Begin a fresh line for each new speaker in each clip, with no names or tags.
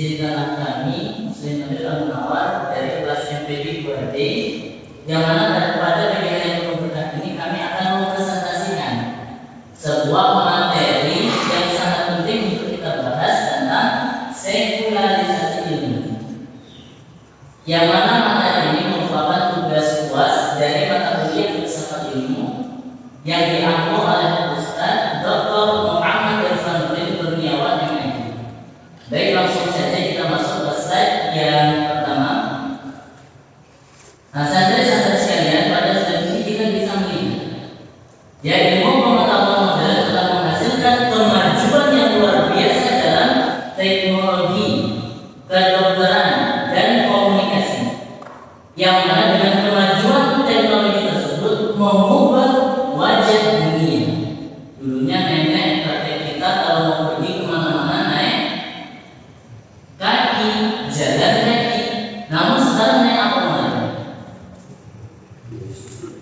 Izinkanlah kami Muslim Nabil Al-Munawar dari kelas MPD 2D yang mana pada pilihan yang penuh berkah ini kami akan mempresentasikan sebuah materi yang sangat penting untuk kita bahas tentang sekularisasi ilmu, yang mana materi ini merupakan tugas UAS dari mata kuliah filsafat ilmu yang diambil oleh Ustaz Dr. Muhammad Irfanuddin Kurniawan MNI. Baik, langsung saja kita masuk ke slide yang pertama. Nah, santri-santri sekalian, pada slide ini kita bisa melihat ya, ilmu pengetahuan modern telah menghasilkan kemajuan yang luar biasa dalam teknologi, kedokteran, dan komunikasi, yang mana dengan kemajuan teknologi tersebut mengubah wajah dunia. Dulunya nenek kakek kita kalau mau pergi kemana-mana naik kaki, jalan kaki. Namun sekarang naik apa namanya?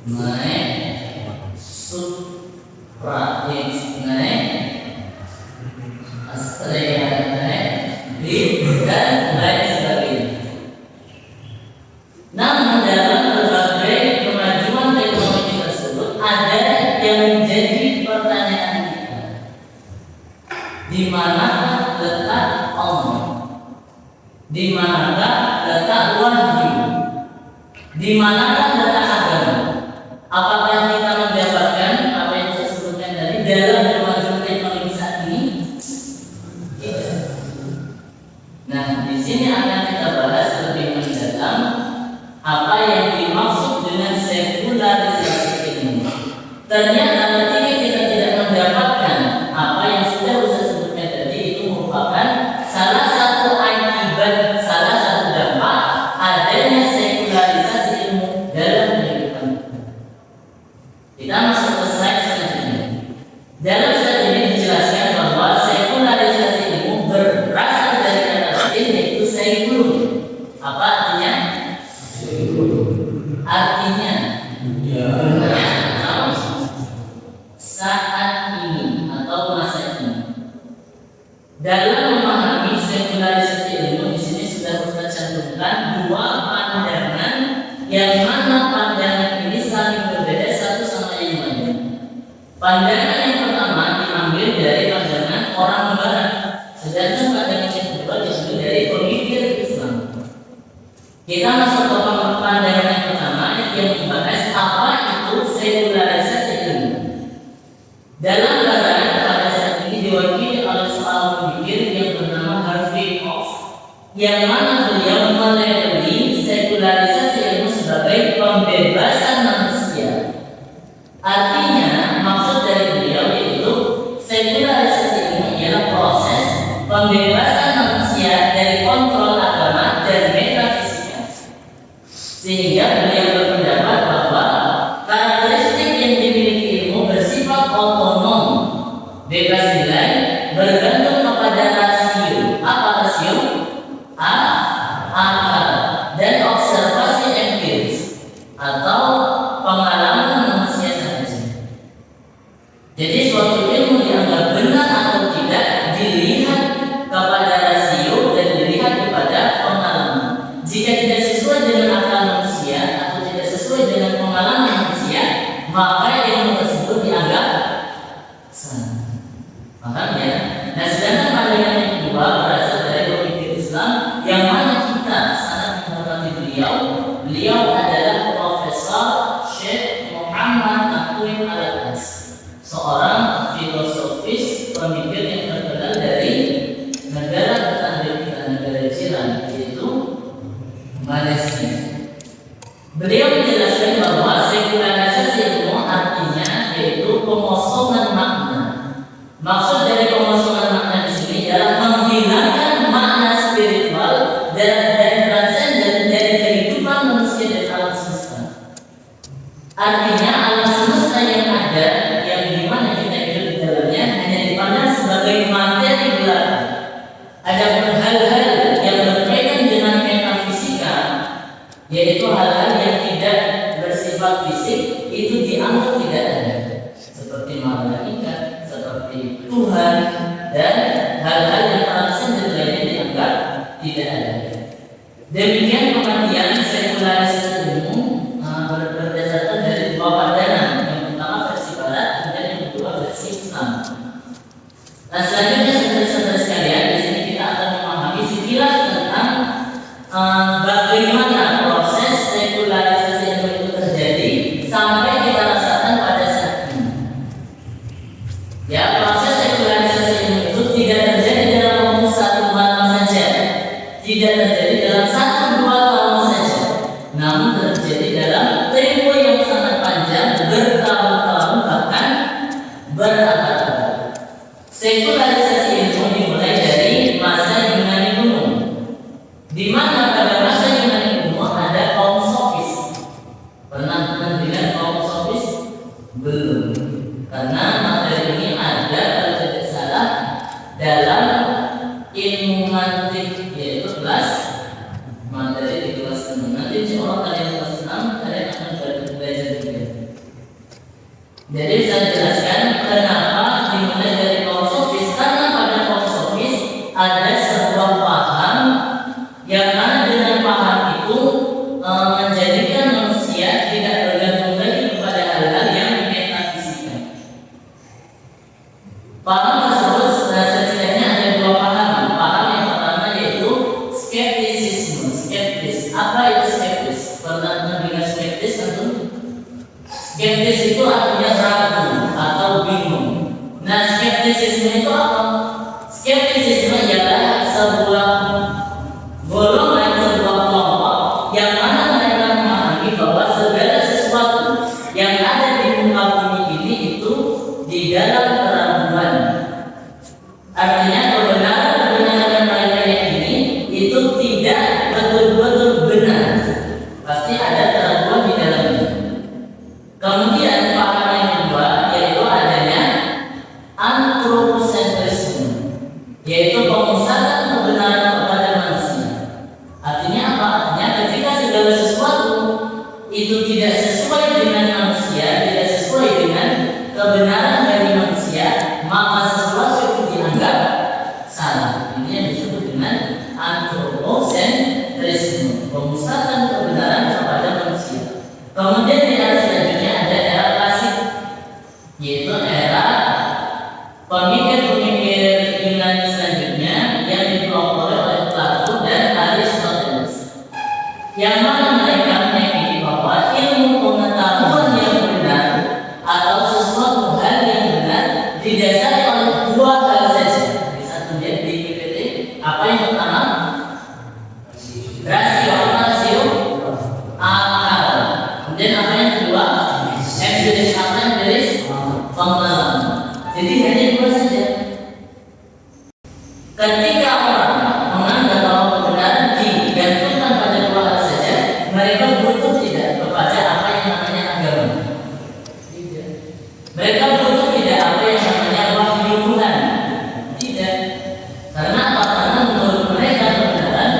Naik Supra, naik Astrea, naik Beat, dan lain sebagainya. Namun dalam berbagai kemajuan teknologi tersebut ada yang menjadi pertanyaan kita. Di manakah letak Allah? Di manakah letak wahyu? Di manakah letak agama? Apakah kita mendapatkan apa yang saya sebutkan tadi dalam kemajuan teknologi saat ini? Tidak. Nah, di sini akan kita bahas lebih mendalam apa yang dimaksud dengan sekularisasi ilmu. Ternyata ketika kita tidak mendapatkan apa yang sudah saya sebutkan tadi, itu merupakan salah satu akibat, salah satu dampak adanya sekularisasi ilmu dalam kehidupan kita. Kita masuk ke slide selanjutnya. Dalam slide ini dijelaskan bahwa sekularisasi ilmu berasal dari kata Latin yaitu seculum. Apa artinya? Artinya saat ini atau masa ini. Dalam memahami sekularisasi ilmu, di sini sudah kita cantumkan dua pandangan yang mana pandangan ini saling berbeda satu sama yang lain. Pandangan yang pertama diambil dari pandangan orang Barat, sedangkan pandangan yang kedua diambil dari pemikir Islam. Kita masuk ke pandangan yang pertama yang membahas apa itu sekularisasi ilmu. Dalam barat pada saat ini diwakili oleh seorang pemikir yang bernama Harvey Hoff, yang mana beliau melabeli sekularisasi ilmu sebagai pembebasan manusia. Artinya maksud dari beliau yaitu sekularisasi ilmu ialah proses pembebasan manusia dari kontrol agama dan metafisika, sehingga beliau berpendapat bahwa karakteristik yang dimiliki ilmu bersifat otonom, bebas nilai, bergantung kepada rasio. Apa rasio? Akal dan observasi empiris atau pengalaman manusia saja. Jadi suatu ilmu dianggap benar atau tidak dilihat kepada rasio dan dilihat kepada pengalaman. Jika tidak sesuai dengan akal manusia atau tidak sesuai dengan pengalaman manusia, maka ilmu tersebut dianggap salah. Paham ya? Nah, sedangkan pandangan yang kedua berasal dari pemikir Islam yang mana kita sangat menghormati beliau. Beliau adalah Profesor Syekh Muhammad Taqi Al-As, seorang filosofis pemikir yang terkenal dari negara tetangga kita, negara jiran, yaitu Malaysia. Beliau menjelaskan bahwa sekularisasi ilmu artinya yaitu pengosongan makna. Maksud dari pengosongan makna di sini adalah menghilangkan makna spiritual dan transenden dari kehidupan manusia dan alam semesta. Artinya alam semesta yang ada, yang dimana kita hidup di dalamnya, hanya dipandang sebagai materi belaka. Adapun hal-hal yang berkaitan dengan metafisika, yaitu hal-hal yang tidak tidak ada. Demikian pengertian sekularisasi ilmu berdasarkan dari dua padanan. Yang pertama versi Barat, kemudian yang kedua versi Islam. Nah, selanjutnya saudara-saudara sekalian, di sini kita akan memahami sekilas tentang bagaimana proses sekularisasi ilmu itu terjadi sampai kita rasakan pada saat ini. Ya, proses sekularisasi ilmu itu tidak terjadi dalam waktu satu malam saja, tidak terjadi dalam 1-2 tahun saja, namun terjadi dalam tempo yang sangat panjang, bertahun-tahun bahkan berabad-abad. Sekularisasi ilmu dimulai dari masa Yunani kuno, di mana pada masa Yunani kuno ada kaum sofis. Pernah mendengar kaum sofis? Belum, karena materi ini ada kalau tidak salah dalam ilmu mantik, yaitu kelas materi di kelas 6. Nanti insyaallah kalian kelas 6 kalian akan belajar juga. Jadi saya jelaskan kenapa dimulai dari kaum sofis, karena pada kaum sofis ada sebuah paham yang mana dengan paham itu menjadikan manusia tidak bergantung lagi kepada hal-hal yang metafisika. Paham tersebut setidaknya ada dua paham. Paham yang pertama yaitu skeptisisme. Skeptis. Apa itu skeptis? Pernah mendengar skeptis atau? Skeptis itu artinya ragu atau bingung. Nah, skeptisisme itu apa? Skeptisisme ialah sebuah golongan, sebuah kelompok yang mana mereka memahami bahwa segala sesuatu yang ada di muka bumi ini itu di dalam keraguan. Artinya kebenaran yang mereka yakini itu tidak betul-betul benar. Pasti ada keraguan di dalamnya. Kemudian paham yang kedua yaitu adanya antropocentrisme, yaitu pemusatan kebenaran kepada manusia. Artinya apa? Artinya ketika segala sesuatu itu tidak sesuai dengan manusia, tidak sesuai dengan kebenaran dari manusia, maka sesuatu itu dianggap salah. Ini yang disebut dengan antropocentrisme, pemusatan kebenaran kepada manusia. Kemudian di era selanjutnya ada era klasik, yaitu era pemikir-pemikir Yunani selanjutnya yang dipelopori oleh Plato dan Aristoteles, yang mana mereka meyakini bahwa ilmu pengetahuan yang benar atau sesuatu hal yang benar didasari oleh dua hal saja. Bisa dilihat di PPT. Apa yang pertama? Rasio. Apa rasio? Akal. Kemudian apa yang kedua? Empiris. Apa empiris? Pengalaman. Jadi hanya dua saja. Ketika orang menganggap bahwa kebenaran digantungkan pada dua hal saja, mereka butuh tidak kepada apa yang namanya agama. Tidak. Mereka butuh tidak apa yang namanya wahyu Tuhan. Tidak. Karena apa? Karena menurut mereka kebenaran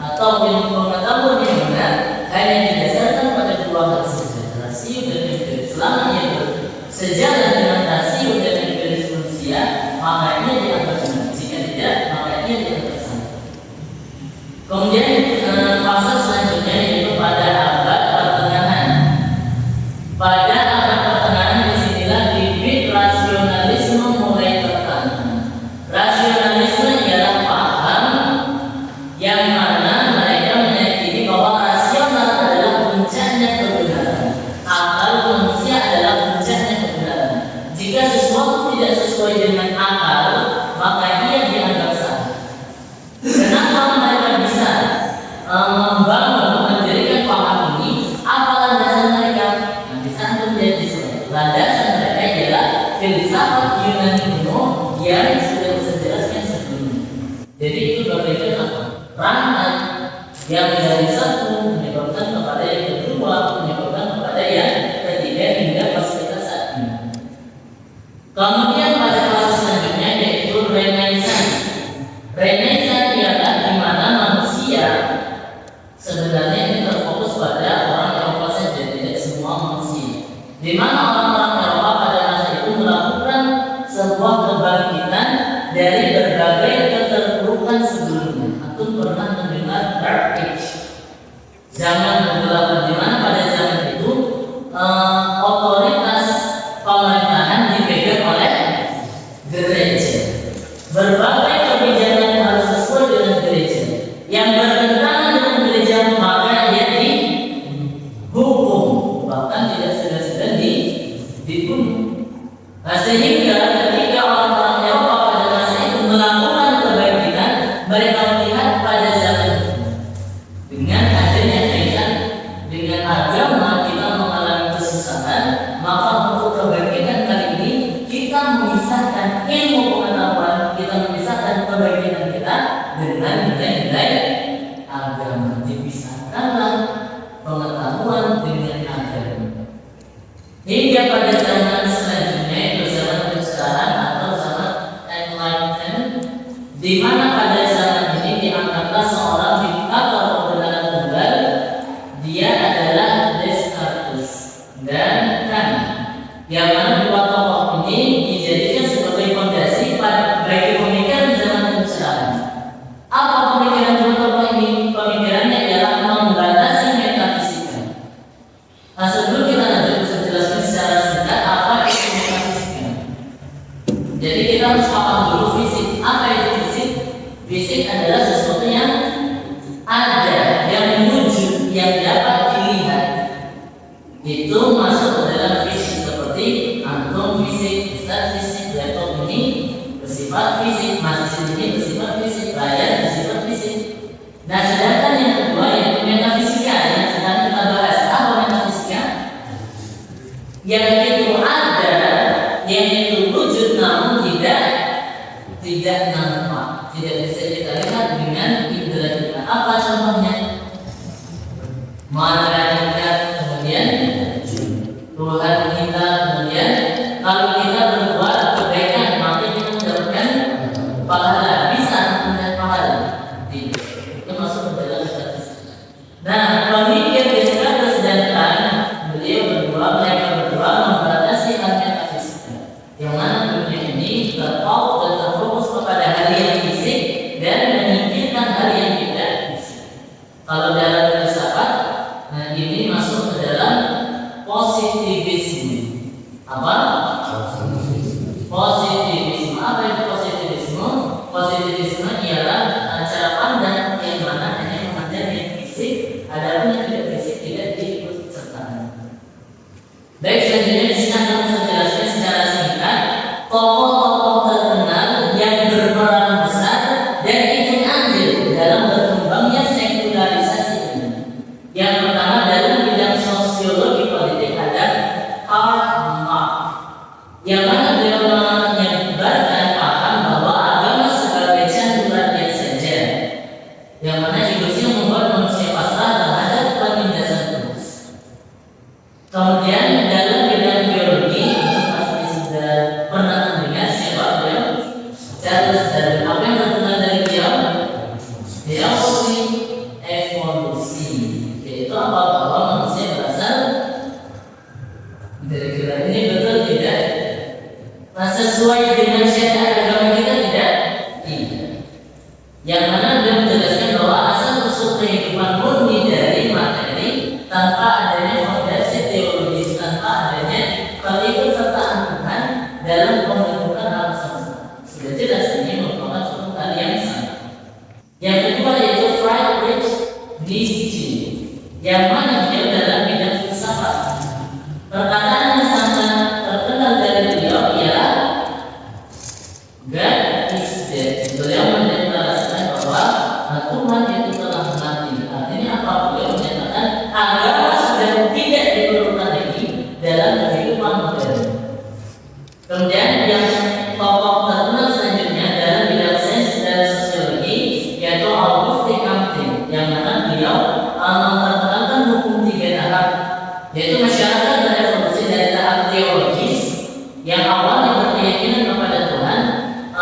atau ilmu pengetahuan yang benar hanya didasarkan pada dua hal saja, rasio dan empiris. Selama ia sejalan dengan rasio dan empiris manusia, maka ia dianggap benar. Jika tidak, maka ia dianggap salah. Kemudian fase selanjutnya yaitu pada abad pertengahan. Pada abad pertengahan disinilah bibit rasionalisme mulai tertanam. Rasionalisme ialah paham yang mana mereka meyakini bahwa rasional adalah puncaknya kebenaran, akal manusia adalah puncaknya kebenaran. Jika sesuatu tidak sesuai dengan akal, maka ia dianggap salah. Kenapa mereka bisa membangun, mendirikan paham ini? Apa landasan mereka? Nah, bisa lihat di sini. Landasan mereka adalah filsafat Yunani kuno yang sudah saya jelaskan sebelumnya. Jadi itu bagaikan apa? Rantai yang dari satu menyebabkan kepada yang kedua, menyebabkan kepada yang ketiga hingga fase kita saat ini. Kemudian pada fase selanjutnya yaitu Renaissance. Renaissance ialah di mana manusia sebenarnya ini terfokus pada orang Eropa saja, tidak semua manusia. Di mana orang-orang Eropa pada masa itu melakukan sebuah kebangkitan dari berbagai keterpurukan sebelumnya. Atau pernah zaman bergelapan, di mana pada zaman itu otoritas pemerintahan dipegang oleh gereja. Berbagai kebijakan harus sesuai dengan gereja. Yang bertentangan dengan gereja maka dia dihukum, bahkan tidak segan-segan dibunuh. Nah, sehingga ketika orang-orang Eropa pada masa itu melakukan kebajikan, mereka melihat pada zaman itu dengan adanya kaitan dengan agama kita mengalami kesusahan, maka untuk kebajikan kali ini kita memisahkan ilmu pengetahuan, kita memisahkan kebajikan kita dengan nilai-nilai agama. Dipisahkanlah pengetahuan dengan agama. Hingga pada zaman selanjutnya itu zaman pencerahan atau zaman enlightenment, di mana pada zaman ini diangkatlah seorang diktator kebenaran tunggal. Dia adalah Descartes dan Kant, yang mana dua tokoh ini dijadikan sebagai fondasi bagi pemikiran zaman pencerahan. Apa pemikiran dua tokoh ini? Pemikirannya adalah membatasi metafisika. Nah, sebelum kita lanjut, bisa jelaskan secara singkat apa itu metafisika. Jadi kita harus paham dulu fisik. Apa itu fisik? Fisik adalah sesuatu yang ada, yang wujud, yang dapat dilihat. Itu masuk ke dalam fisik, seperti atom fisik, kristal fisik, laptop ini bersifat fisik, masjid ini bersifat fisik, layar bersifat fisik. Nah, sedangkan yang kedua yaitu metafisika yang sedang kita bahas. Apa metafisika? Yang itu ada, yang itu wujud namun tidak nampak, tidak bisa kita lihat dengan indera kita. Apa contohnya? Malaikat, kemudian Tuhan kita, kemudian kalau kita berbuat kebaikan maka kita mendapatkan pahala, bisa mendapatkan pahala. Itu masuk ke dalam metafisika. Nah, pemikir Descartes dan Kant, mereka berdua membatasi hal metafisika, yang mana dunia ini terpaut dan terfokus kepada hal yang fisik dan menyingkirkan hal yang tidak fisik. Kalau dalam filsafat, nah ini masuk ke dalam positivisme. Apa? Positivisme. Apa itu positivisme? Positivisme ialah cara pandang yang mana hanya memandang yang fisik, adapun yang tidak fisik tidak diikut sertakan. Baik, selanjutnya di sini akan saya jelaskan secara singkat tokoh-tokoh terkenal yang berperan besar dan ikut andil dalam berkembangnya sekularisasi ini. Yang pertama dalam bidang sosiologi politik ada Karl Marx, yang mana beliau menyebarkan paham bahwa agama sebagai candu rakyat saja, yang mana egoisme membuat manusia pasrah terhadap penindasan terus. Kemudian dalam bidang biologi, itu pasti sudah pernah mendengar siapa beliau? Charles Darwin. Apa yang terkenal dari beliau? Teori evolusi, yaitu apa? Bahwa manusia berasal dari kira ini, betul tidak? Nah, sesuai dengan syariat agama kita tidak? Tidak. Yang mana beliau menjelaskan bahwa asal usul kehidupan murni dari materi tanpa adanya fondasi teologis, tanpa adanya keikutsertaan Tuhan dalam pembentukan alam semesta. Sudah jelas ini merupakan suatu hal yang sama. Yang kedua yaitu Friedrich Nietzsche, yang mana dia dalam bidang filsafat. Perkataan yang sangat terkenal dari beliau ialah God is dead. Beliau mendeklarasikan bahwa Tuhan itu telah mati. Artinya apa? Beliau menyatakan agama sudah tidak diperlukan lagi dalam kehidupan modern. Kemudian yang tokoh terkenal selanjutnya dalam bidang sains dan sosiologi yaitu Auguste Comte, yang mana beliau memperkenalkan hukum 3 tahap, yaitu masyarakat berevolusi dari tahap teologis yang awalnya berkeyakinan kepada Tuhan,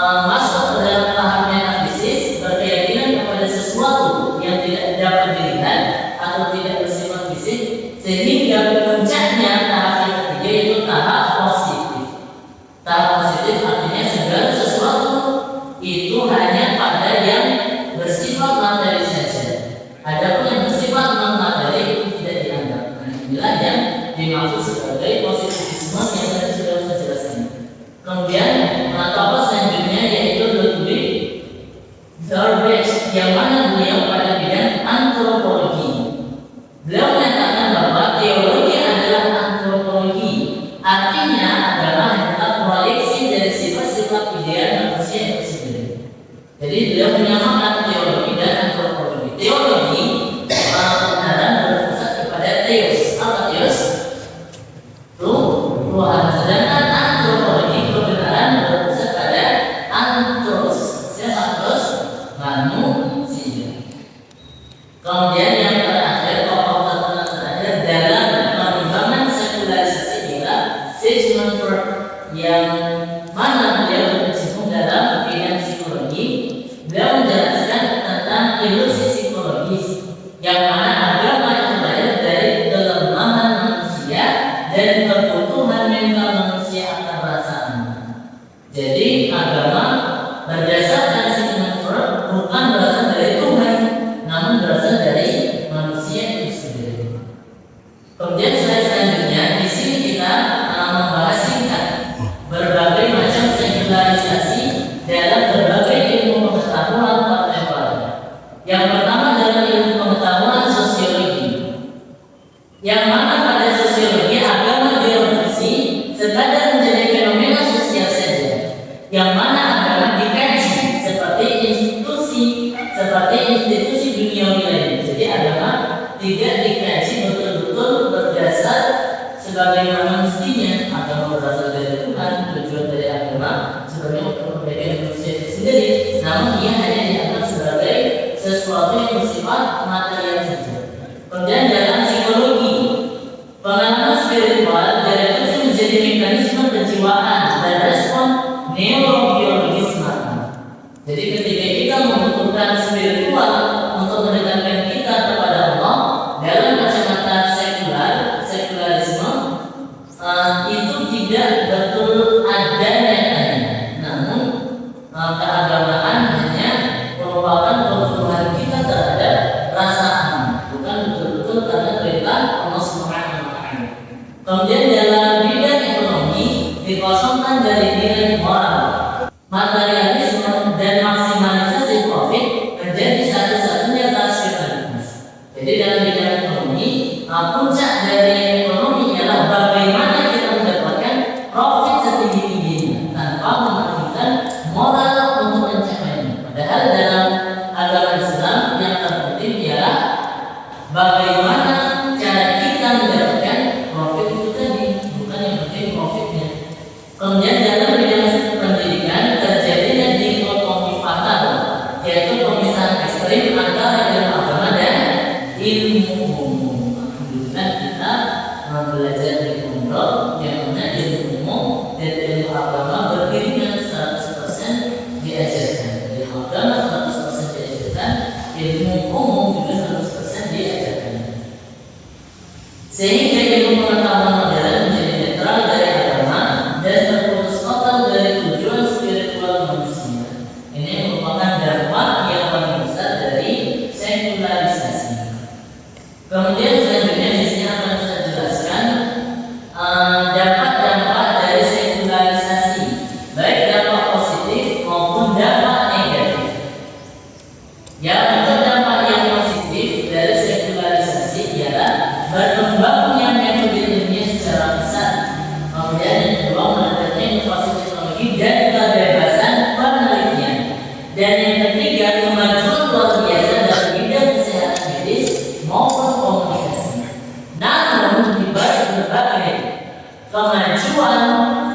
masuk ke dalam tahap metafisis, berkeyakinan kepada sesuatu yang tidak dapat dilihat atau tidak bersifat fisik, sehingga Kemudian yang terakhir, pokok terkenal terakhir dalam pengembangan sekularisasi ialah Sigmund Freud, yang mana beliau berkecimpung dalam bidang psikologi. Beliau menjelaskan tentang ilusi psikologis, yang mana agama itu lahir dari kelemahan manusia dan kebutuhan mental manusia akan perasaan. Jadi agama berdasarkan Sigmund Freud bukan berasal dari Tuhan, namun berasal dari manusia itu sendiri. Kemudian slide selanjutnya, di sini kita membahas singkat berbagai macam sekularisasi dalam berbagai ilmu pengetahuan kontemporer. Yang pertama adalah ilmu pengetahuan sosiologi, yang mana pada sosiologi agama direduksi sekadar menjadi fenomena sosial saja, yang mana agama dikaji seperti institusi duniawi lain. Jadi agama tidak dikaji betul-betul berdasar sebagaimana mestinya. Agama berasal dari Tuhan, tujuan dari agama sebagai kemerdekaan manusia itu sendiri, namun ia hanya dianggap sebagai sesuatu yang bersifat material saja. Kemudian dalam psikologi, pengalaman spiritual direduksi menjadi mekanisme kejiwaan dan respon neurobiologis mata. Jadi ketika kita membutuhkan spiritual untuk mendekatkan kita kepada Allah dalam kacamata sekularisme, itu tidak betul ada nyatanya. Namun keagamaan hanya merupakan kebutuhan kita terhadap perasaan, bukan betul-betul karena perintah Allah Subhanahu wa Ta'ala. Kemudian dalam bidang ekonomi dikosongkan dari nilai moral, materialisme dan maksimalisasi profit menjadi satu-satunya rasionalitas. Jadi dalam bidang ekonomi, puncak dari ekonomi ialah bagaimana kita mendapatkan profit setinggi-tingginya tanpa memerlukan moral untuk mencapainya. Padahal dalam agama Islam yang terpenting ialah bagaimana cara kita mendapatkan profit itu tadi, bukan yang penting profitnya. Kemudian dalam bidang pendidikan terjadinya dikotomi fatal, yaitu pemisahan ekstrim antara ilmu agama dan ilmu umum. Alhamdulillah kita belajar di pondok yang mana ilmu umum dan ilmu agama beriringan 100% diajarkan. Ilmu agama 100% diajarkan, ilmu umum juga 100% diajarkan. Sehingga ilmu pengetahuan modern menjadi netral dari agama dan terputus total dari tujuan spiritual manusia. Ini merupakan dampak yang paling besar dari sekularisasi. Kemudian selanjutnya di sini akan saya jelaskan dampak-dampak dari sekularisasi, baik dampak positif maupun dampak negatif. Yang untuk dampak yang positif dari sekularisasi ialah berkembangnya metode ilmiah secara besar. Kemudian yang kedua, meningkatnya inovasi teknologi dan kebebasan penelitian. Dan yang ketiga, kemajuan luar biasa dalam bidang kesehatan medis maupun komunikasi. Namun di balik berbagai kemajuan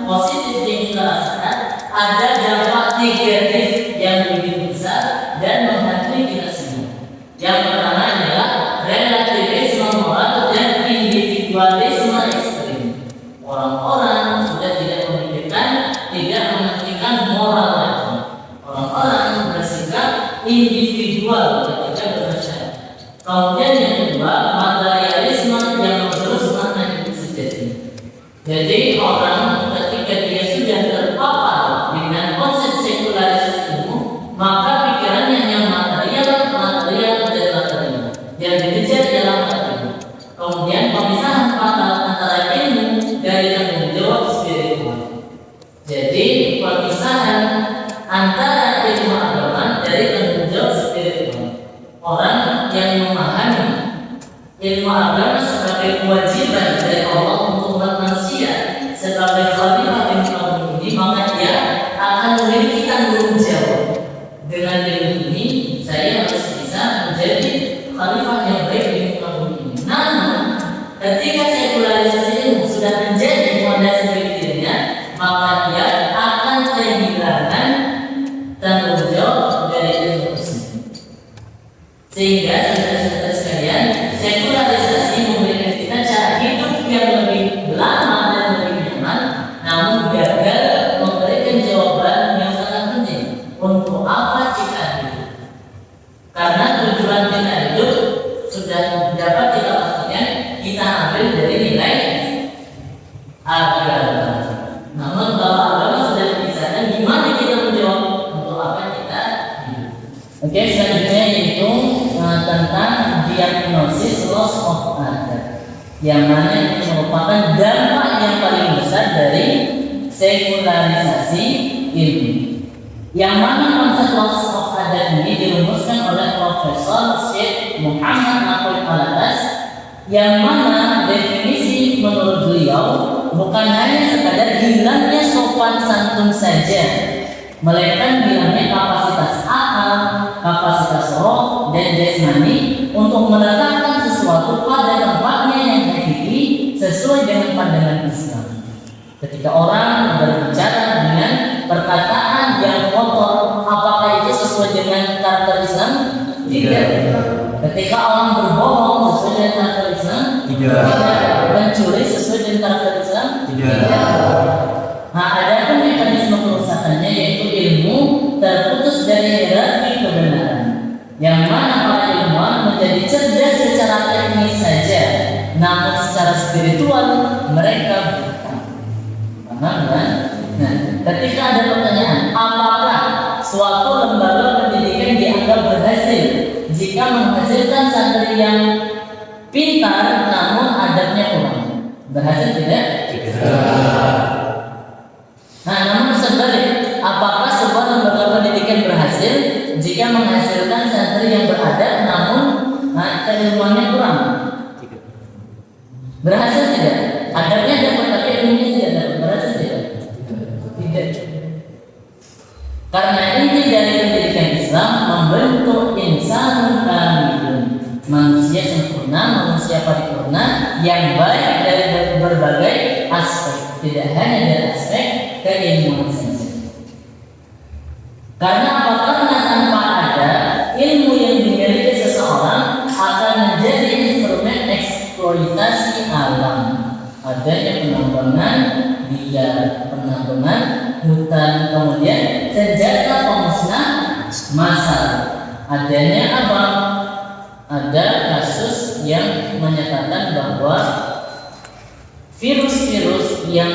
positif yang kita rasakan, ada dampak negatif yang lebih besar dan menghantui kita semua. Yang pertama adalah relativisme moral dan individualisme ekstrim. Orang-orang sudah tidak memikirkan, tidak mementingkan moral lagi. Orang-orang bersikap individual ketika bermasyarakat. Kemudian yang kedua, materialisme yang terus makna hidup sejati. Jadi orang ketika dia sudah terpapar dengan konsep sekularisasi ilmu, maka pikirannya hanya material dan material. Yang dikejar ialah material. Kemudian pemisahan fatal antara ilmu dari tanggung jawab spiritual. Jadi pemisahan antara ilmu agama dari tanggung jawab spiritual. Orang yang memahami ilmu agama sebagai kewajiban dari Allah untuk umat manusia sebagai khalifah di muka bumi ini, maka dia akan memiliki tanggung jawab. Dengan ilmu ini, saya harus bisa menjadi khalifah yang baik di muka bumi ini. Namun, ketika sekularisasi ilmu sudah menjadi fondasi bagi dirinya, maka dia akan kehilangan tanggung jawab dari ilmu tersebut. Sehingga sekularisasi memberikan kita cara hidup yang lebih lama dan lebih nyaman, namun gagal memberikan jawaban yang sangat penting. Untuk apa kita hidup? Karena tujuan kita hidup sudah dapat kita pastikan, kita ambil dari nilai agama. Namun kalau agama sudah dipisahkan, gimana kita menjawab untuk apa kita hidup? Oke, selanjutnya yaitu tentang diagnosis loss of order, yang mana ini merupakan dampak yang paling besar dari sekularisasi ilmu. Yang mana konsep loss of order ini dirumuskan oleh Profesor Syekh Muhammad Naqib Al-Atas, yang mana definisi menurut beliau bukan hanya sekadar hilangnya sopan santun saja, melainkan hilangnya kapasitas akal, kapasitas roh dan jasmani untuk meletakkan sesuatu pada tempatnya yang hakiki sesuai dengan pandangan Islam. Ketika orang berbicara dengan perkataan yang kotor, apakah itu sesuai dengan karakter Islam? Tidak. Ketika orang berbohong sesuai dengan karakter Islam? Tidak. Mencuri sesuai dengan karakter Islam? Tidak. Nah, ada pun mekanisme kerusakannya, yaitu ilmu terputus dari hierarki kebenaran, yang mana para ilmuwan menjadi cerdas secara teknis saja, namun secara spiritual mereka buta. Paham kan? Nah, ketika ada pertanyaan, apakah suatu lembaga pendidikan dianggap berhasil jika menghasilkan santri yang pintar namun adabnya kurang? Berhasil tidak? Tidak. Nah, namun sebalik, apakah sebuah lembaga pendidikan berhasil jika menghasilkan santri yang beradab namun keilmuannya kurang? Berhasil tidak? Adabnya dapat tapi ilmunya tidak dapat. Berhasil tidak? Tidak. Karena inti dari pendidikan Islam membentuk insan kamilun, manusia sempurna, manusia paripurna yang baik dari berbagai aspek, tidak hanya dari aspek keilmuan saja. Karena apa? Karena tanpa ada ilmu yang dimiliki seseorang akan menjadi instrumen eksploitasi alam. Adanya penambangan, biar penambangan hutan, kemudian senjata pemusnah massal. Adanya apa? Ada kasus yang menyatakan bahwa virus-virus yang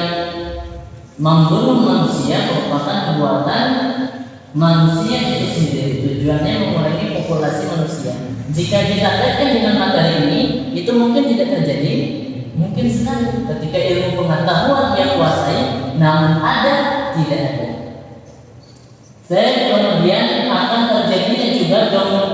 membunuh manusia merupakan buatan manusia itu sendiri. Tujuannya mengurangi populasi manusia. Jika kita kaitkan dengan materi ini, itu mungkin tidak terjadi. Mungkin sekali ketika ilmu pengetahuan yang kuasai, namun ada tidak ada. Dan kemudian akan terjadinya juga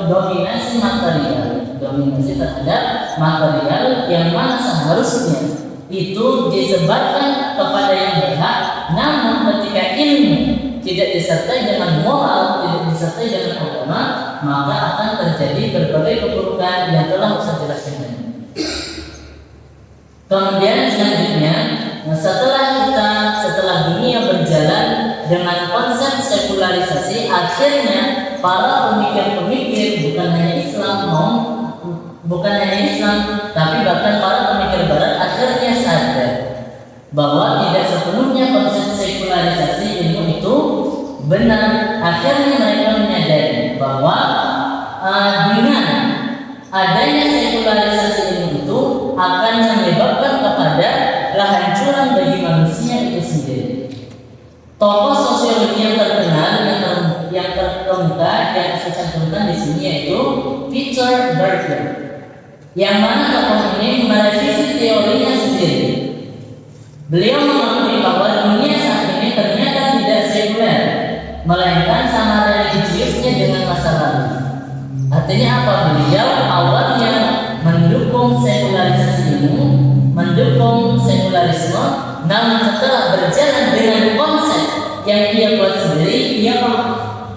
dominasi material, dominasi terhadap material yang mana seharusnya itu disebarkan kepada yang berhak, namun ketika ilmu tidak disertai dengan moral, tidak disertai dengan agama, maka akan terjadi berbagai keburukan yang telah saya jelaskan tadi. Kemudian selanjutnya, setelah dunia berjalan dengan konsep sekularisasi, akhirnya para pemikir-pemikir bukan hanya Islam, tapi bahkan para pemikir Barat akhirnya sadar bahwa tidak sepenuhnya konsep sekularisasi ilmu itu benar. Akhirnya mereka menyadari bahwa dengan adanya sekularisasi ilmu itu akan menyebabkan kepada kehancuran bagi manusia itu sendiri. Tokoh sosiologi yang terkenal yang terkemuka yang saya cantumkan di sini yaitu Peter Berger, yang mana tokoh ini merevisi teorinya sendiri. Beliau mengakui bahwa dunia saat ini ternyata tidak sekuler, melainkan sama religiusnya dengan masa lalu. Artinya apa? Beliau awalnya mendukung sekularisasi ilmu, mendukung sekularisme, namun setelah berjalan dengan konsep yang ia buat sendiri, ia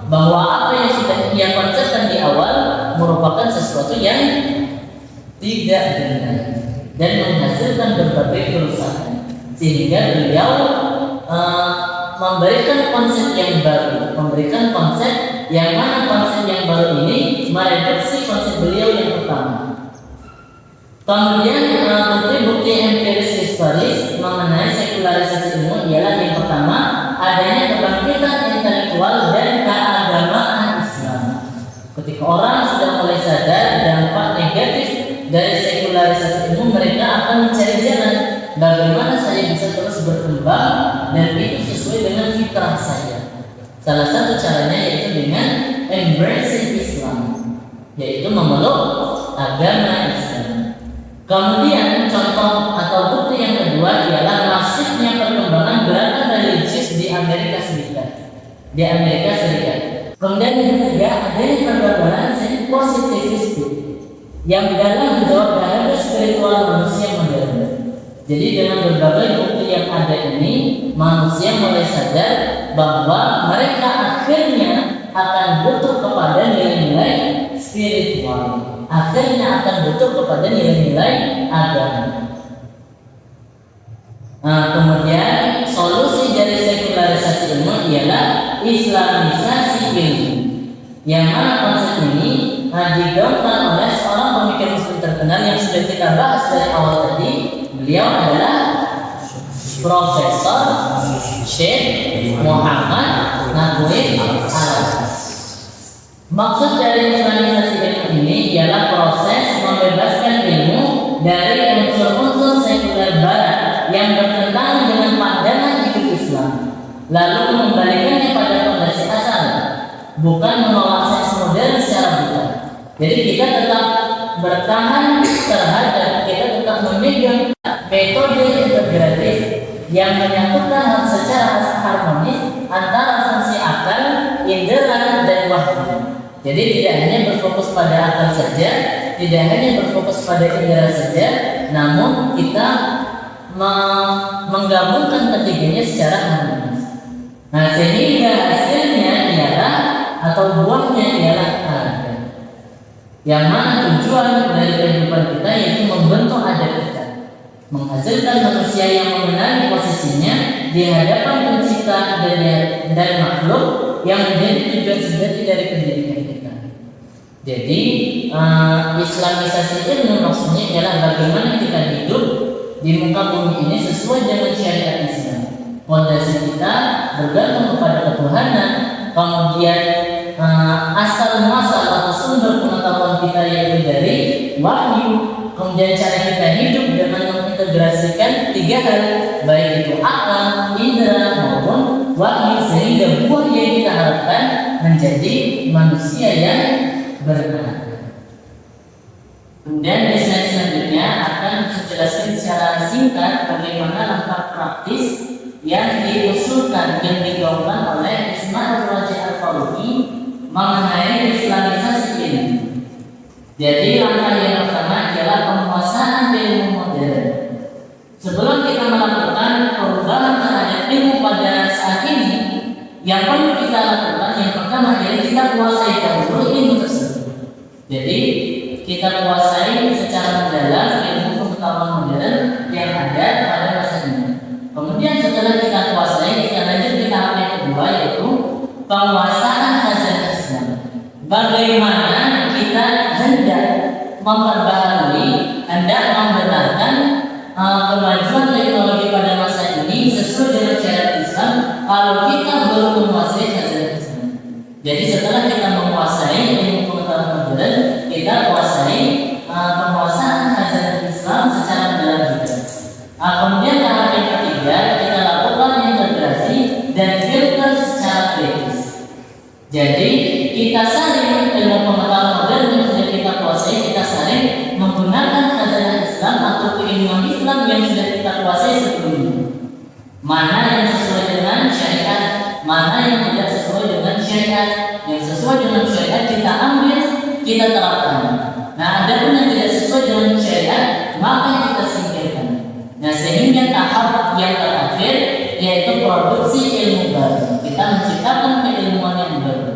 bahwa apa yang sudah ia konsepkan di awal merupakan sesuatu yang tidak benar dan menghasilkan berbagai kerusakan, sehingga beliau memberikan konsep yang baru, memberikan konsep yang mana konsep yang baru ini mereduksi konsep beliau yang pertama. Kemudian bukti-bukti empiris historis mengenai sekularisasi ilmu ialah yang pertama, adanya kebangkitan intelektual dan keagamaan Islam. Ketika orang sudah mulai sadar dampak negatif dari sekularisasi ilmu, mereka akan mencari jalan bagaimana saya bisa terus berkembang dan itu sesuai dengan fitrah saya. Salah satu caranya yaitu dengan embracing Islam, yaitu memeluk agama Islam. Kemudian contoh atau bukti yang kedua ialah masifnya perkembangan gerakan religius di Amerika Serikat. Kemudian yang ketiga, adanya pergagalan positivistik yang dalam menjawab dahaga spiritual manusia modern. Jadi dengan berbagai bukti yang ada ini, manusia mulai sadar bahwa mereka akhirnya akan butuh kepada nilai-nilai spiritual. Akhirnya akan butuh kepada nilai-nilai agama. Kemudian solusi dari sekularisasi ilmu ialah Islamisasi ilmu, yang mana konsep ini digaungkan oleh seorang pemikir Muslim terkenal yang sudah kita bahas dari awal tadi. Beliau adalah Profesor Syekh Muhammad Naqwi Al-Abbas. Maksud dari Islamisasi ilmu ini ialah proses membebaskan ilmu dari unsur-unsur sekuler barat yang bertentangan dengan pandangan hidup Islam, lalu mengembalikannya pada fondasi asal, bukan menolak sains modern secara buta. Jadi kita tetap bertahan terhadap, kita tetap memegang metode integratif yang menyatukan secara harmonis antara fungsi akal, indera, dan wahyu. Jadi tidak hanya berfokus pada akal saja, tidak hanya berfokus pada indera saja, namun kita menggabungkan ketiganya secara harmonis. Nah, sehingga hasilnya ialah atau buahnya ialah harga, yang mana tujuan dari kehidupan kita yaitu membentuk adat kita, menghasilkan manusia yang mengenali posisinya di hadapan pencipta dan makhluk, yang menjadi tujuan sejati dari pendidikan kita. Jadi Islamisasi ilmu maksudnya ialah bagaimana kita hidup di muka bumi ini sesuai dengan syariat Islam. Fondasi kita bergantung kepada ketuhanan, kemudian asal muasal atau sumber pengetahuan kita yaitu dari wahyu, kemudian cara kita hidup dengan mengintegrasikan tiga hal, baik itu akal, indera maupun wahyu, sehingga buah yang kita harapkan menjadi manusia yang berakal. Kemudian di slide selanjutnya akan menjelaskan secara singkat bagaimana langkah praktis yang diusulkan dan digaungkan oleh Ismail Raja Al-Faruqi mengenai Islamisasi ilmu. Jadi langkah yang pertama adalah penguasaan ilmu modern. Sebelum kita melakukan perubahan terhadap ilmu pada saat ini, yang perlu kita lakukan yang pertama adalah kita kuasai dahulu ilmu tersebut. Jadi kita kuasai secara mendalam ilmu pengetahuan modern yang ada pada masa ini. Kemudian setelah kita kuasai, kita lanjut ke tahap yang kedua yaitu penguasaan khazanah Islam. Bagaimana kita hendak memperbaharui, hendak membenarkan kemajuan teknologi pada masa ini sesuai dengan syariat Islam kalau kita belum menguasai khazanah Islam. Jadi setelah kita menguasai ilmu pengetahuan modern, kita kuasai penguasaan khazanah Islam secara mendalam juga. Kemudian tahap yang ketiga, kita lakukan integrasi dan filter secara kritis. Jadi kita saling ilmu pengetahuan modern yang sudah kita kuasai, kita saling menggunakan khazanah Islam atau keilmuan Islam yang sudah kita kuasai sebelumnya. Mana yang sesuai dengan syariat, mana yang tidak sesuai dengan syariat. Yang sesuai dengan syariat kita ambil, kita terapkan. Nah, ada pun yang tidak sesuai dengan syariat, maka kita singkirkan. Nah, sehingga tahap yang terakhir yaitu produksi ilmu baru. Kita menciptakan keilmuan yang baru.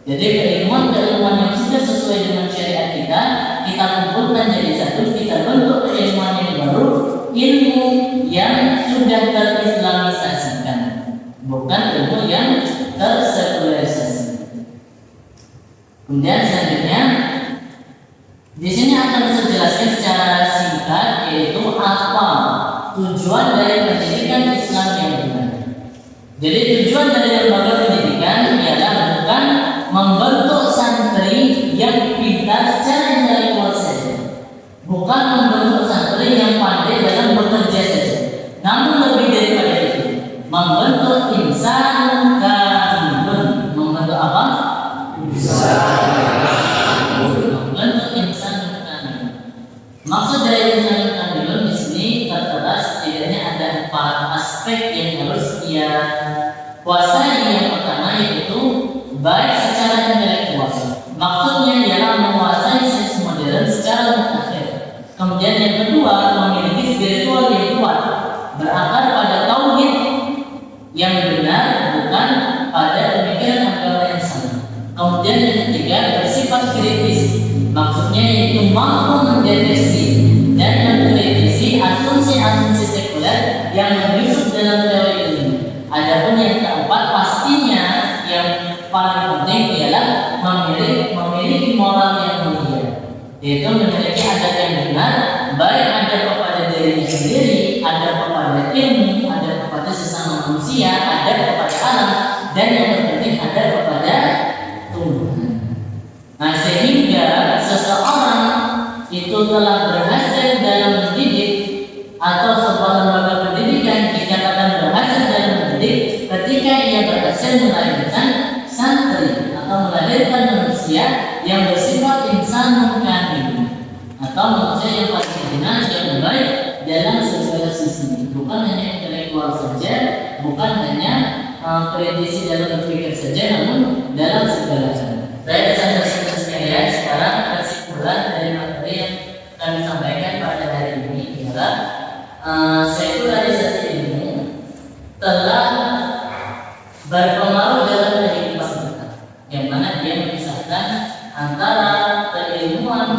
Jadi keilmuan yang sudah sesuai dengan syariat kita kumpulkan jadi satu, kita bentuk keilmuan yang baru, ilmu yang sudah terislamisasikan, bukan ilmu yang tersekularisasi. Kemudian selanjutnya di sini akan saya jelaskan secara singkat jelaskan, yaitu apa tujuan dari pendidikan Islam yang benar. Jadi tujuan dari lembaga pendidikan ialah bukan membentuk santri yang pintar secara intelektual saja, bukan membentuk santri yang pandai dalam bekerja saja, namun lebih daripada itu, membentuk insan kamilun. Membentuk apa? Membentuk insan kamilun. Maksud dari insan kamilun di sini tertera setidaknya ada 4 aspek yang harus ia kuasai. Yang pertama yaitu baik secara intelektual. Maksudnya ialah menguasai sains modern secara mutakhir. Kemudian yang kedua, memiliki spiritual yang kuat, berakar pada tauhid yang benar, bukan pada pemikiran agama yang sama. Kemudian yang ketiga, bersifat kritis. Maksudnya yaitu mampu mendeteksi dan mengkritisi asumsi-asumsi sekuler yang menyusup dalam teori ilmu. Adapun yang keempat, pastinya yang paling penting ialah memiliki moral yang mulia, yaitu memiliki adab yang benar, baik ada kepada dirinya sendiri, ada kepada ilmu, ada kepada sesama manusia, ada kepada alam, dan yang terpenting ada kepada Tuhan. Nah, sehingga seseorang itu telah berhasil dalam mendidik, atau sebuah lembaga pendidikan dikatakan berhasil dalam mendidik ketika ia berhasil melahirkan santri atau melahirkan manusia yang bersifat insan kamil, atau manusia yang paling benar, yang baik dalam segala sisi, bukan hanya intelektual saja, bukan hanya kritisi dalam berpikir saja, namun dalam segala hal. Baik, saudara-saudara sekalian, sekarang kesimpulan dari materi yang kami sampaikan pada hari ini adalah sekularisasi ilmu telah berpengaruh dalam kehidupan kita, yang mana dia memisahkan antara keilmuan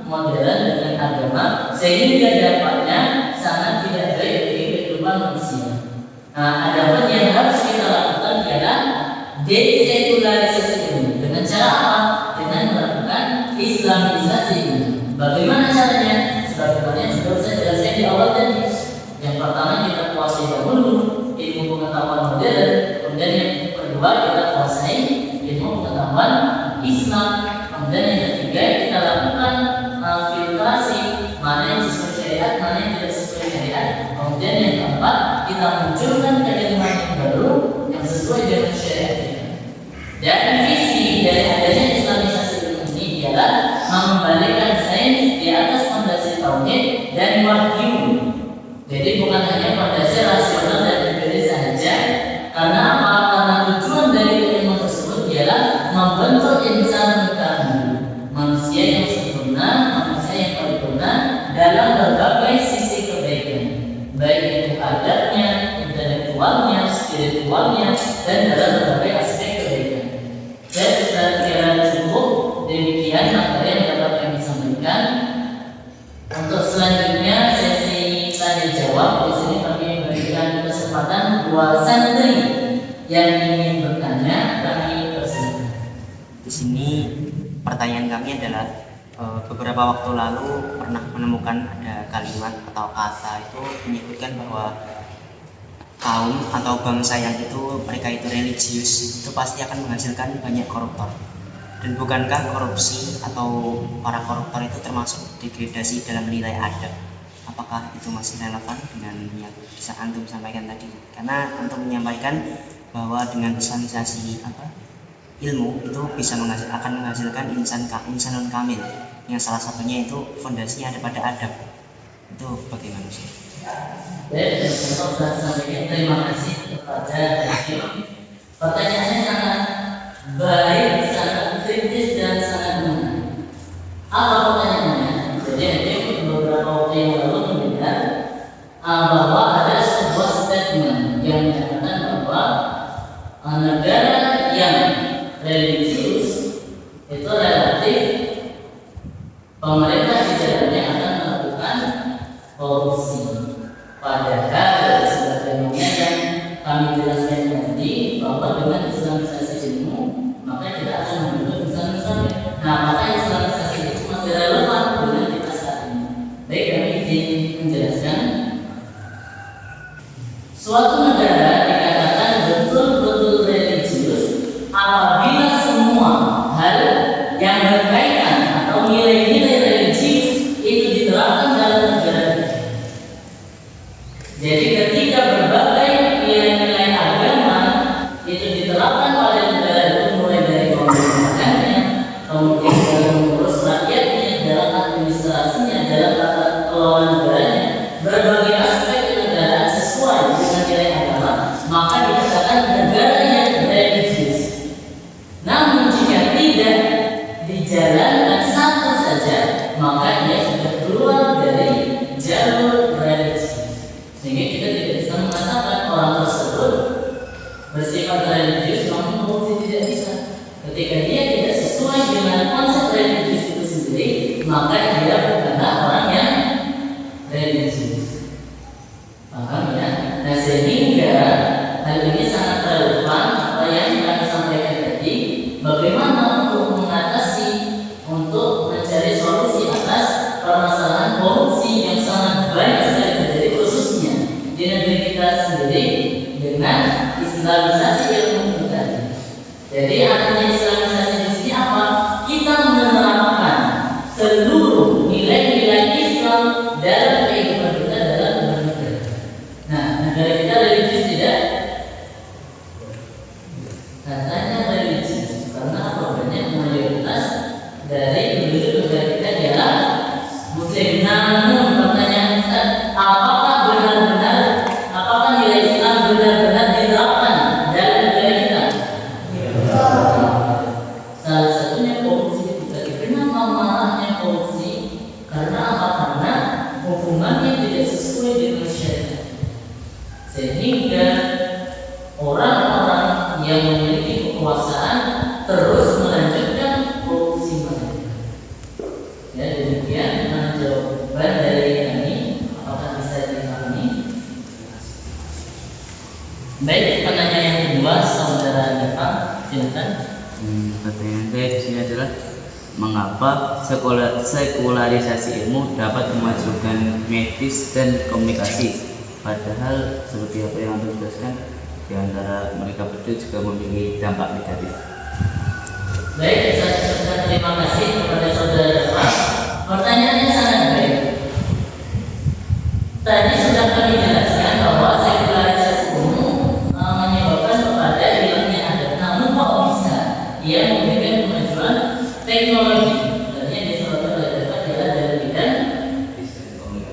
modern dengan agama, sehingga dampaknya sangat tidak baik bagi kehidupan manusia. Nah, adapun yang harus kita lakukan adalah desekularisasi ilmu. Dengan cara apa? Dengan melakukan islamisasi ilmu. Bagaimana caranya? Sebagaimana yang sudah saya jelaskan di awal tadi. Yang pertama, kita kuasai dahulu ilmu pengetahuan modern. Kemudian yang kedua, kita kuasai ilmu pengetahuan Islam. Kemudian yang ketiga, kita lakukan filtrasi mana yang sesuai syariat, mana yang tidak sesuai syariat. Kemudian yang keempat, kita munculkan keilmuan yang baru yang sesuai dengan syariat kita. Dan visi dari adanya islamisasi ilmu ini ialah mengembalikan sains di atas fondasi tauhid dan wahyu. Jadi bukan hanya fondasi rasional dan empiris saja. Karena apa? Karena tujuan dari ilmu tersebut ialah membentuk insan kamil, manusia yang sempurna, manusia yang paripurna dalam berbagai sisi kebaikan, baik itu adabnya, intelektualnya, spiritualnya, dan dalam berbagai aspek kebaikan. Saya kira cukup demikian materi yang dapat kami sampaikan. Untuk selanjutnya sesi tanya jawab. Di sini kami memberikan kesempatan buat santri yang ingin bertanya, kami persilakan.
Di sini pertanyaan kami adalah beberapa waktu lalu pernah menemukan ada kalimat atau kata itu menyebutkan bahwa kaum atau bangsa yang mereka itu religius itu pasti akan menghasilkan banyak koruptor. Dan bukankah korupsi atau para koruptor itu termasuk degradasi dalam nilai adab? Apakah itu masih relevan dengan yang bisa antum sampaikan tadi? Karena antum menyampaikan bahwa dengan islamisasi ilmu itu bisa akan menghasilkan insanun kamil, yang salah satunya itu fondasinya ada pada adab. Itu bagaimana sih?
Baik, saya sampaikan terima kasih kepada Hakim. Pertanyaannya sangat baik, sangat kritis dan sangat benar. Apa pertanyaannya? Jadi Hakim beberapa waktu yang lalu mendengar bahwa ada sebuah statement yang menyatakan bahwa negara yang religius itu relatif pemerintah di dalamnya akan melakukan korupsi. Padahal sebagaimana yang kami jelaskan tadi bahwa dengan islamisasi ilmu maka kita akan membentuk insan-insan. Nah, maka islamisasi itu masih relevan dengan kita saat ini. Baik, kami izin administrasinya, dalam tata kelola negaranya, berbagai aspek kenegaraan sesuai dengan nilai agama, maka dikatakan negara yang religius. Namun jika tidak dijalankan satu saja, maka ia sudah keluar dari jalur religius. Sehingga kita tidak bisa mengatakan orang tersebut bersifat religius namun korupsi tidak bisa. Ketika dia tidak sesuai dengan konsep religius itu sendiri, maka dia bukanlah orang yang religius. Paham ya? Nah, sehingga hal ini sangat relevan apa yang kami sampaikan tadi. Bagaimana untuk mengatasi, untuk mencari solusi atas permasalahan korupsi yang sangat banyak sekali terjadi khususnya di negeri kita sendiri dengan islamisasi ilmu kita. Jadi artinya islamisasi di sini apa? Kita menerapkan seluruh nilai-nilai Islam dalam kehidupan kita dalam bernegara. Nah, negara kita religius tidak? Katanya religius karena apa? Banyak mayoritas dari penduduk negara kita adalah Muslim. Namun pertanyaan Ustaz, apakah benar-benar, apakah nilai Islam benar-benar diterapkan dalam negara kita? Salah satunya korupsi. Kenapa marahnya korupsi? Karena apa? Karena hukumannya tidak sesuai dengan syariat. Sehingga orang-orang yang memiliki kekuasaan terus melanjutkan korupsi mereka. Ya, demikian jawaban dari kami. Apakah bisa dipahami? Baik, penanya yang kedua, saudara Jafar, silakan.
Pertanyaan saya di sini adalah mengapa sekularisasi ilmu dapat memajukan medis dan komunikasi, padahal seperti apa yang Anda jelaskan di antara mereka berdua juga memiliki dampak negatif.
Baik, saya terima kasih kepada saudara Jafar. Pertanyaannya sangat baik. Tadi sudah kami jelaskan bahwa sekularisasi ilmu menyebabkan kepada hilangnya adat. Namun kok bisa ia memberikan kemajuan teknologi? Artinya disebabkan oleh Jafar adalah dari bidang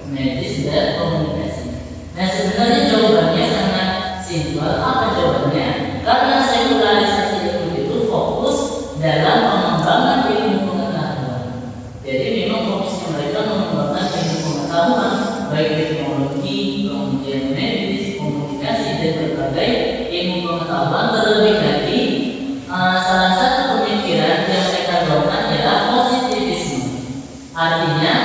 medis dan komunikasi. Nah, sebenarnya jawabannya sangat simpel. Apa jawabannya? Karena sekularisasi ilmu itu fokus dalam pengembangan ilmu pengetahuan. Jadi memang fokusnya mereka mengembangkan ilmu pengetahuan, baik teknologi, kemudian medis, komunikasi, dan berbagai ilmu pengetahuan. Terlebih lagi, salah satu pemikiran yang mereka gaungkan adalah positivisme. Artinya,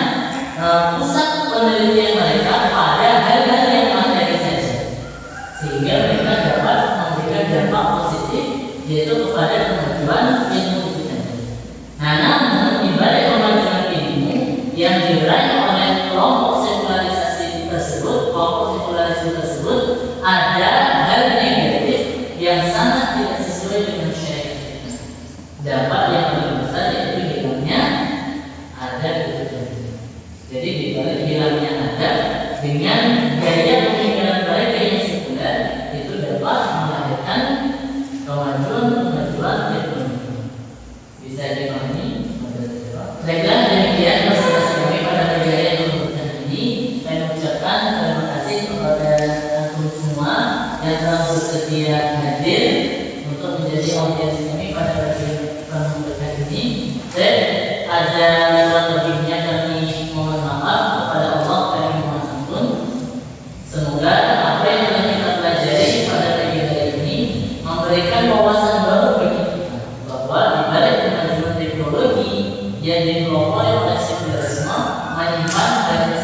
pusat penelitian mereka pada hal-hal yang materi saja, sehingga mereka dapat memberikan dampak positif, yaitu kepada kemajuan ilmu itu saja. Nah, namun di balik kemajuan ilmu yang diraih oleh kelompok sekularisasi tersebut, ada hal negatif yang sangat tidak sesuai dengan syariat kita. Dampak yang paling besar yaitu hilangnya adat itu tadi. Jadi di balik hilangnya adat dengan gaya pemikiran mereka yang sekuler itu dapat melahirkan kemajuan ekonomi. Bisa dipahami? Baiklah, demikian presentasi kami pada pagi hari yang berikutnya ini. Saya mengucapkan terima kasih kepada antum semua yang telah bersedia hadir untuk menjadi audiens kami pada pagi yang berikutnya ini. Dan ada kurang lebihnya kami mohon maaf kepada Allah, kami mohon ampun. Semoga apa yang telah kita pelajari pada pagi hari ini memberikan wawasan baru bagi kita bahwa di balik kemajuan teknologi yang dikelola oleh sekularisme menyimpan banyak